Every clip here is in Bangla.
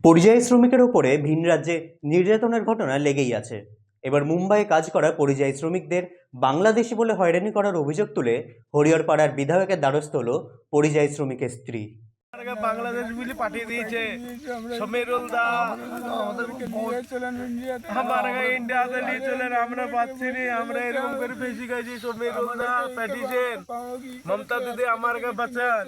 পরিযায়ী শ্রমিকের ওপরে ভিন রাজ্যে নির্যাতনের ঘটনা লেগেই আছে। এবার মুম্বাইয়ে কাজ করা পরিযায়ী শ্রমিকদের বাংলাদেশি বলে হয়রানি করার অভিযোগ তুলে হরিহরপাড়ার বিধায়কের দ্বারস্থ হলো পরিযায়ী শ্রমিকের স্ত্রী। বাংলাদেশ মিলি পাঠিয়ে দিয়েছে সমিরুল দা আমাদেরকে নিয়ে চলেন ইন্ডিয়াতে। আমার ইন্ডিয়াতে নিয়ে চলেন, আমরা পাচ্ছি না, আমরা এরকম করে বেশি গেছি। সমিরুল দা পাঠিয়েছেন, মমতা দিদি আমার কাছে বাঁচান।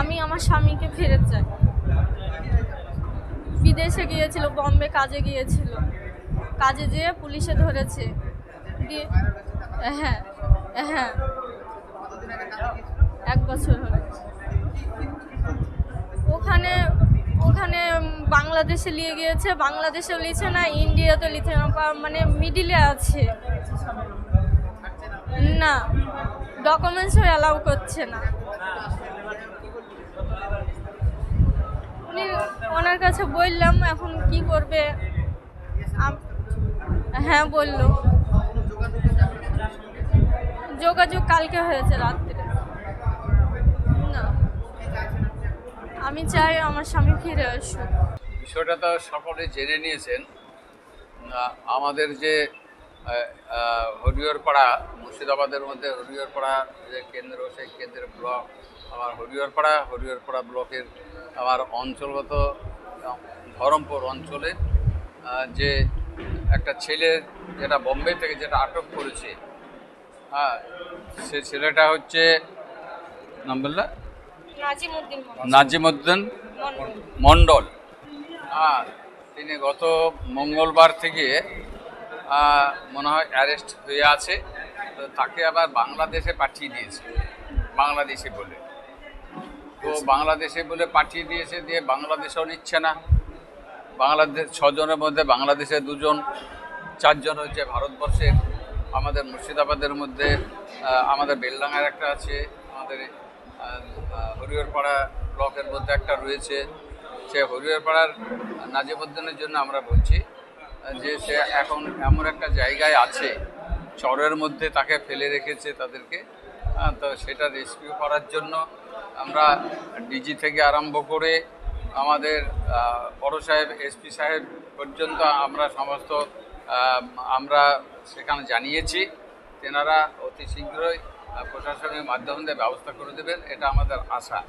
আমি আমার স্বামীকে ফেরত চাই। বিদেশে গিয়েছিল, বম্বে কাজে গিয়েছিল, কাজে যেয়ে পুলিশে ধরেছে। দিয়ে হ্যাঁ হ্যাঁ 1 বছর হলো। ওখানে ওখানে বাংলাদেশে নিয়ে গিয়েছে, বাংলাদেশেও লিখছে না, ইন্ডিয়াতে লিখছে না, মানে মিডিলে আছে না, ডকুমেন্টসও অ্যালাউ করছে না। ওনার কাছে বললাম এখন কি করবে। হ্যাঁ বললো, যোগাযোগ কালকে হয়েছে রাত্রে। না, আমি চাই আমার স্বামী ফিরে আসুক। বিষয়টা তো সকলে জেনে নিয়েছেন। আমাদের যে হরিহরপাড়া, মুর্শিদাবাদের মধ্যে হরিহরপাড়া যে কেন্দ্র, সেই কেন্দ্রের ব্লক আমার হরিহরপাড়া ব্লকের আমার অঞ্চলগত ধরমপুর অঞ্চলের যে একটা ছেলের যেটা বোম্বে থেকে যেটা আটক করেছে, হ্যাঁ, সে ছেলেটা হচ্ছে নাম বললা নাজিমউদ্দিন মণ্ডল। তিনি গত মঙ্গলবার থেকে মনে হয় অ্যারেস্ট হয়ে আছে। তো তাকে আবার বাংলাদেশে পাঠিয়ে দিয়েছে, বাংলাদেশে বলে। তো বাংলাদেশে বলে পাঠিয়ে দিয়েছে, দিয়ে বাংলাদেশেও নিচ্ছে না। বাংলাদেশ 6 জনের মধ্যে বাংলাদেশে 2 জন, 4 জন হচ্ছে ভারতবর্ষের। আমাদের মুর্শিদাবাদের মধ্যে আমাদের বেলডাঙ্গার একটা আছে, আমাদের হরিহরপাড়া ব্লকের মধ্যে একটা রয়েছে। সে হরিহরপাড়ার নাজিমউদ্দিনের জন্য আমরা বলছি যে সে এখন এমন একটা জায়গায় আছে, চরের মধ্যে তাকে ফেলে রেখেছে তাদেরকে। তো সেটা রেস্কিউ করার জন্য আমরা ডিজি থেকে আরম্ভ করে আমাদের বড় সাহেব, এসপি সাহেব পর্যন্ত আমরা সমস্ত আমরা সেখানে জানিয়েছি। তেনারা অতি শীঘ্রই প্রশাসনের মাধ্যমে ব্যবস্থা করে দেবেন, এটা আমাদের আশা।